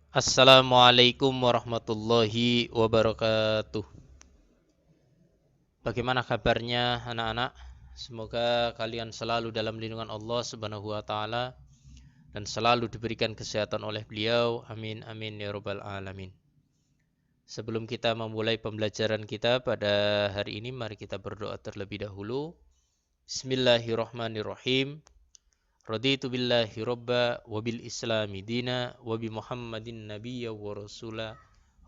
Assalamualaikum warahmatullahi wabarakatuh. Bagaimana kabarnya anak-anak? Semoga kalian selalu dalam lindungan Allah Subhanahu wa taala dan selalu diberikan kesehatan oleh beliau. Amin amin ya rabbal alamin. Sebelum kita memulai pembelajaran kita pada hari ini, mari kita berdoa terlebih dahulu. Bismillahirrahmanirrahim. Raditu billahi robba wa bil islami dina wa bi muhammadin nabiyya wa rasula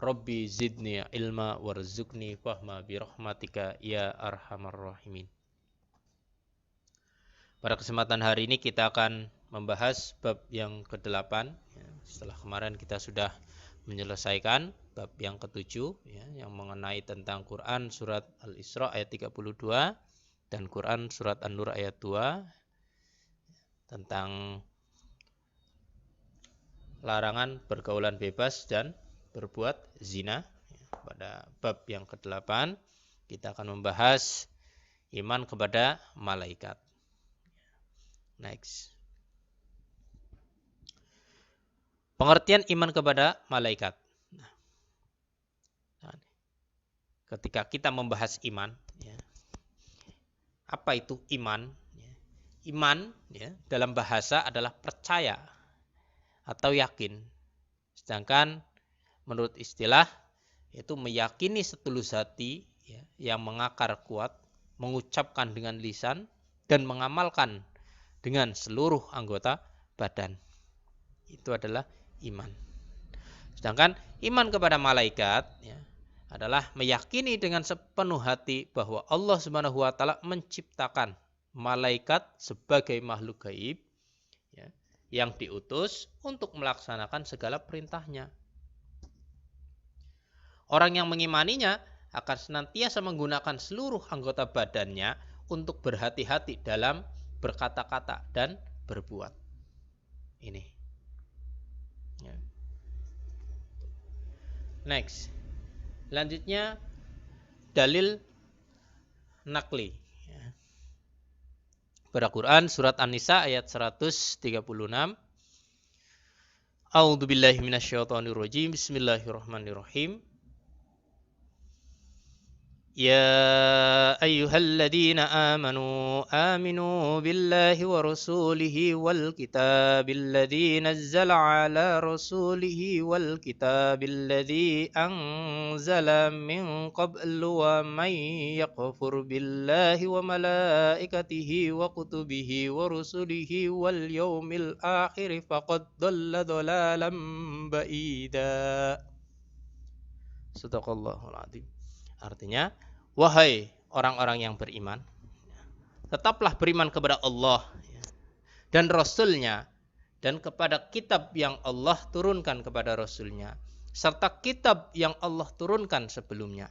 Rabbi zidni ilma warzuqni fahma bi rahmatika ya arhamar rahimin. Pada kesempatan hari ini kita akan membahas bab yang ke-8 ya. Setelah kemarin kita sudah menyelesaikan bab yang ke-7 ya, yang mengenai tentang Quran surat Al-Isra ayat 32 dan Quran surat An-Nur ayat 2 tentang larangan pergaulan bebas dan berbuat zina. Pada bab yang ke-8 kita akan membahas iman kepada malaikat. Next. Pengertian iman kepada malaikat. Ketika kita membahas iman, ya, apa itu iman? Iman ya, dalam bahasa adalah percaya atau yakin. Sedangkan menurut istilah yaitu meyakini setulus hati ya, yang mengakar kuat, mengucapkan dengan lisan dan mengamalkan dengan seluruh anggota badan. Itu adalah iman. Sedangkan iman kepada malaikat ya, adalah meyakini dengan sepenuh hati bahwa Allah Subhanahu wa taala menciptakan malaikat sebagai makhluk gaib ya, yang diutus untuk melaksanakan segala perintahnya. Orang yang mengimaninya akan senantiasa menggunakan seluruh anggota badannya untuk berhati-hati dalam berkata-kata dan berbuat. Ini. Ya. Next. Selanjutnya dalil nakli. Pada Quran surat An-Nisa ayat 136. A'udzu billahi minasyaitonir rajim. Bismillahirrahmanirrahim. يا أيها الذين آمنوا آمنوا بالله ورسوله والكتاب الذي نزل على رسوله والكتاب الذي أنزل من قبل ومن يكفر بالله وملائكته وكتبه ورسله واليوم الآخر فقد ضل ضلالا بعيدا. Sadaqallahul Adzim. Artinya, wahai orang-orang yang beriman, tetaplah beriman kepada Allah dan Rasul-Nya dan kepada kitab yang Allah turunkan kepada Rasul-Nya serta kitab yang Allah turunkan sebelumnya.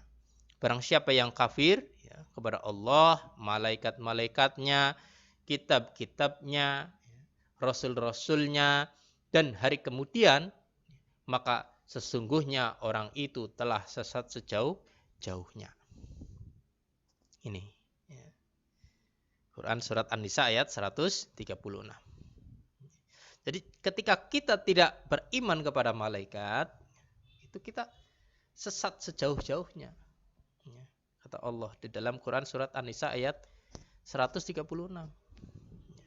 Barang siapa yang kafir ya, kepada Allah, malaikat-malaikatnya, kitab-kitabnya, Rasul-Rasul-Nya dan hari kemudian, maka sesungguhnya orang itu telah sesat sejauh-jauhnya. Ini ya. Quran surat An-Nisa ayat 136. Jadi ketika kita tidak beriman kepada malaikat, itu kita sesat sejauh-jauhnya. Ya. Kata Allah di dalam Quran surat An-Nisa ayat 136. Ya.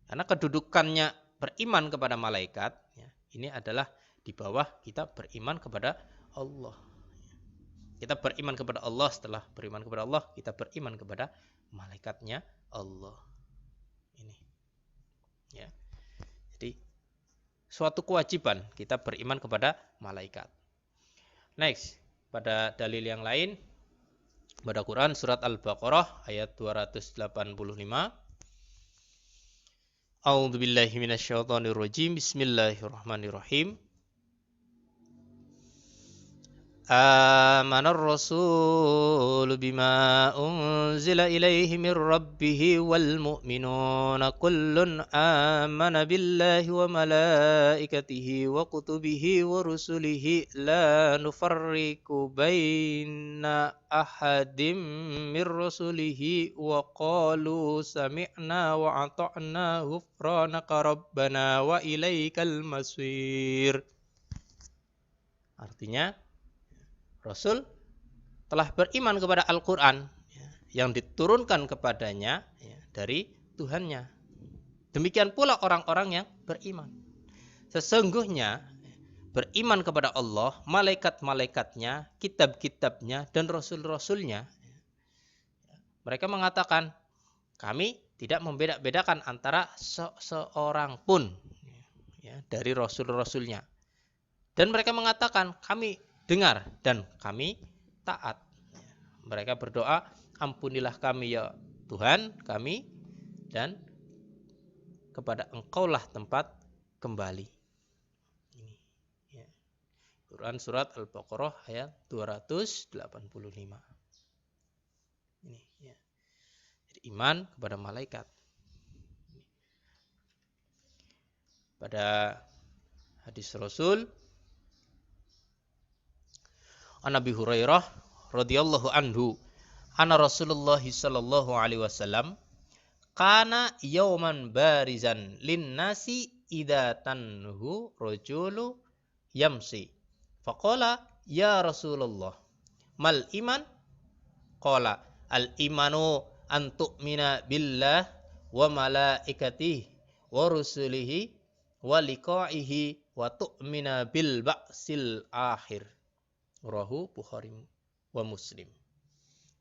Karena kedudukannya beriman kepada malaikat, ya, ini adalah di bawah kita beriman kepada Allah. Kita beriman kepada Allah, setelah beriman kepada Allah, kita beriman kepada malaikatnya Allah. Ini. Ya. Jadi suatu kewajiban kita beriman kepada malaikat. Next, pada dalil yang lain pada Quran surat Al-Baqarah ayat 285. A'udzu billahi minasyaitonir rajim. Bismillahirrahmanirrahim. آمن الرسول بما أنزل إليه من ربه والمؤمنون كل آمن بالله وملائكته وكتبه ورسله لا نفرق بين أحد من رسله وقالوا سمعنا وأطعنا غفرانك ربنا وإليك المصير. Artinya Rasul telah beriman kepada Al-Quran yang diturunkan kepadanya dari Tuhannya. Demikian pula orang-orang yang beriman. Sesungguhnya beriman kepada Allah, malaikat-malaikatnya, kitab-kitabnya, dan rasul-rasulnya. Mereka mengatakan, kami tidak membeda-bedakan antara seorang pun dari rasul-rasulnya. Dan mereka mengatakan, kami dengar dan kami taat. Mereka berdoa, ampunilah kami ya Tuhan kami, dan kepada Engkaulah tempat kembali. Ini, ya. Quran surat Al-Baqarah ayat 285. Ini, ya. Jadi iman kepada malaikat. Pada hadis Rasul, An Abi Hurairah radhiyallahu anhu, anna Rasulullah sallallahu alaihi wasallam kana yauman barizan lin nasi idza tanhu rajulu yamsi faqala ya Rasulullah mal iman qala al imanu an tu'mina billah wa malaikatihi wa rusulihi wa liqa'ihi wa tu'mina bil ba'sil akhir. Rawahu Bukhari wa Muslim.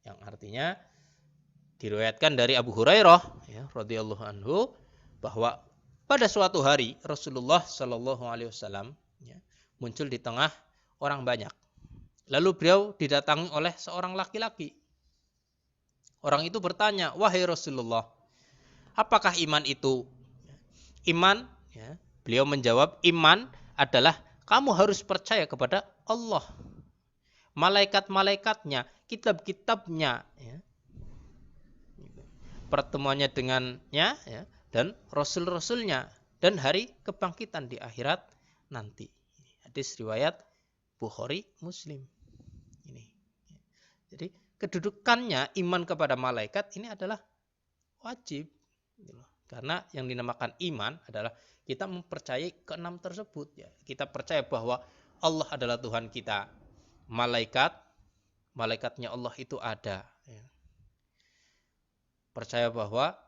Yang artinya diriwayatkan dari Abu Hurairah radhiyallahu anhu bahwa pada suatu hari Rasulullah sallallahu alaihi wasallam muncul di tengah orang banyak. Lalu beliau didatangi oleh seorang laki-laki. Orang itu bertanya, "Wahai Rasulullah, apakah iman itu?" Iman, beliau menjawab, iman adalah kamu harus percaya kepada Allah, malaikat-malaikatnya, kitab-kitabnya, pertemuannya dengannya, dan rasul-rasulnya, dan hari kebangkitan di akhirat nanti. Hadis riwayat Bukhari Muslim. Ini. Jadi kedudukannya iman kepada malaikat ini adalah wajib. Karena yang dinamakan iman adalah kita mempercayai keenam tersebut. Kita percaya bahwa Allah adalah Tuhan kita. Malaikatnya Allah itu ada. Percaya bahwa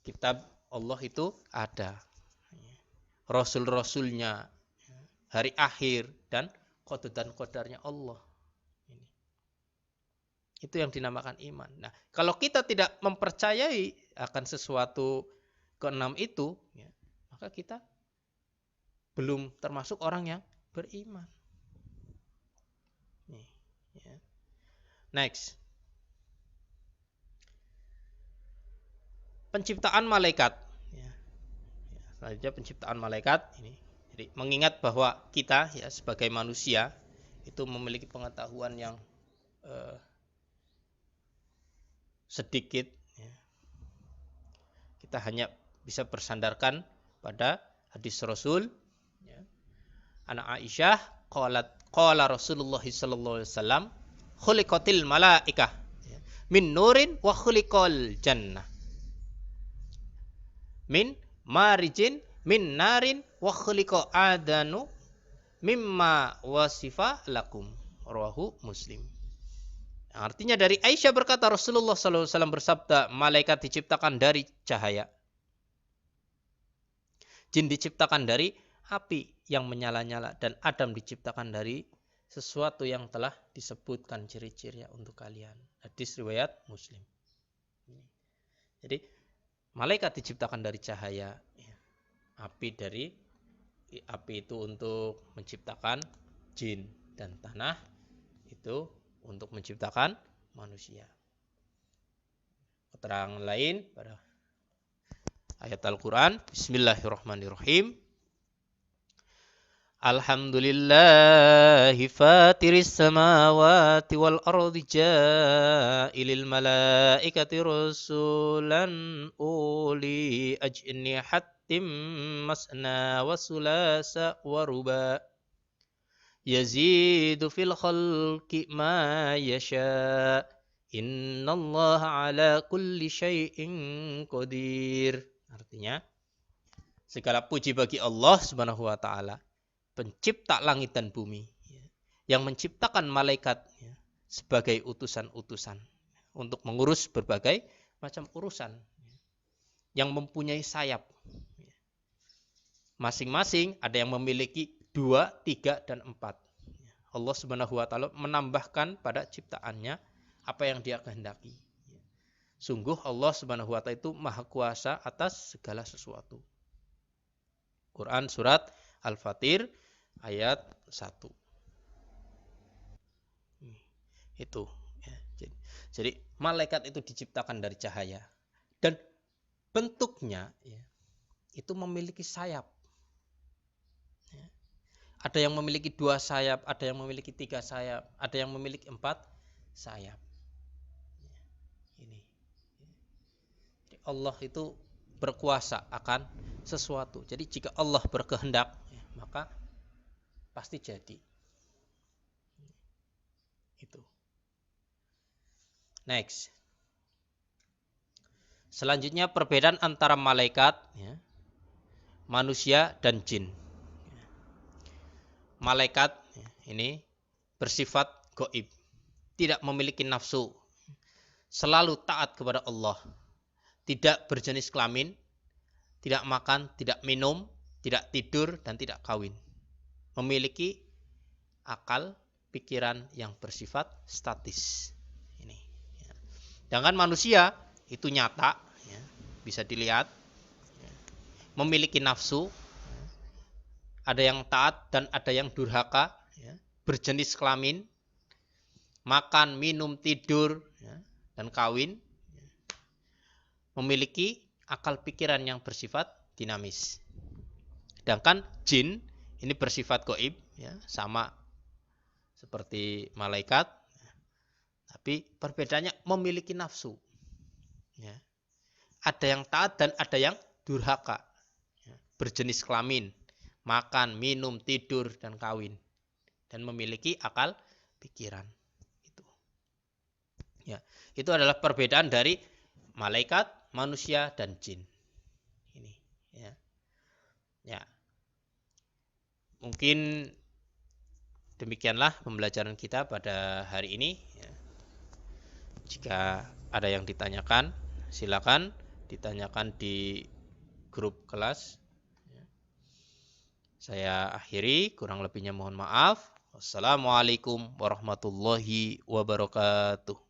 kitab Allah itu ada. Rasul-rasulnya, hari akhir, dan qada dan qadarnya Allah. Itu yang dinamakan iman. Nah, kalau kita tidak mempercayai akan sesuatu keenam itu, maka kita belum termasuk orang yang beriman. Next. Penciptaan malaikat. Selanjutnya penciptaan malaikat ini. Jadi mengingat bahwa kita sebagai manusia itu memiliki pengetahuan yang sedikit. Kita hanya bisa bersandarkan pada hadis Rasul. Anak Aisyah qala Rasulullah sallallahu alaihi wasallam khuliqatil malaikah min nurin wa khuliqal jannah min marijin min narin wa khuliqa adanu mimma wasifa lakum. Rawahu Muslim. Artinya dari Aisyah berkata Rasulullah sallallahu alaihi wasallam bersabda, malaikat diciptakan dari cahaya, jin diciptakan dari api yang menyala-nyala, dan Adam diciptakan dari sesuatu yang telah disebutkan ciri-cirinya untuk kalian. Hadis riwayat Muslim. Jadi malaikat diciptakan dari cahaya, api itu untuk menciptakan jin, dan tanah itu untuk menciptakan manusia. Keterangan lain pada ayat Al-Quran, Bismillahirrahmanirrahim. Alhamdulillahi fatiris samawati wal ardi ja'ilil malaikati rasulan uli ajnihatim masna wa sulasa wa ruba yazidu fil khalqi ma yasha innallaha ala kulli syai'in qadir. Artinya, segala puji bagi Allah Subhanahu wa taala, pencipta langit dan bumi. yang menciptakan malaikat ya, sebagai utusan-utusan untuk mengurus berbagai macam urusan, yang mempunyai sayap. Masing-masing ada yang memiliki 2, 3, dan 4. Allah Subhanahu wa taala menambahkan pada ciptaannya apa yang Dia kehendaki. Sungguh Allah Subhanahu wa taala itu maha kuasa atas segala sesuatu. Quran surat Al-Fatir ayat 1. Itu. Jadi malaikat itu diciptakan dari cahaya. Dan bentuknya ya, itu memiliki sayap. Ada yang memiliki 2 sayap, ada yang memiliki 3 sayap, ada yang memiliki 4 sayap. Ini. Allah itu berkuasa akan sesuatu. Jadi jika Allah berkehendak, maka pasti jadi. Itu. Next. Selanjutnya perbedaan antara malaikat, ya, manusia dan jin. Malaikat ya, ini bersifat gaib, tidak memiliki nafsu, selalu taat kepada Allah, tidak berjenis kelamin, tidak makan, tidak minum, tidak tidur, dan tidak kawin. Memiliki akal, pikiran yang bersifat statis. Ini. Ya. Sedangkan manusia itu nyata, ya, bisa dilihat, ya, memiliki nafsu, ya, ada yang taat dan ada yang durhaka, ya, berjenis kelamin, makan, minum, tidur, ya, dan kawin, ya, memiliki akal pikiran yang bersifat dinamis. Sedangkan jin ini bersifat gaib, ya, sama seperti malaikat, tapi perbedaannya memiliki nafsu. Ya. Ada yang taat dan ada yang durhaka. Ya. Berjenis kelamin, makan, minum, tidur, dan kawin. Dan memiliki akal pikiran. Itu. Ya. Itu adalah perbedaan dari malaikat, manusia, dan jin. Ini. Ya. Ya. Mungkin demikianlah pembelajaran kita pada hari ini. Ya. Jika ada yang ditanyakan, silakan ditanyakan di grup kelas. Saya akhiri, kurang lebihnya mohon maaf. Wassalamualaikum warahmatullahi wabarakatuh.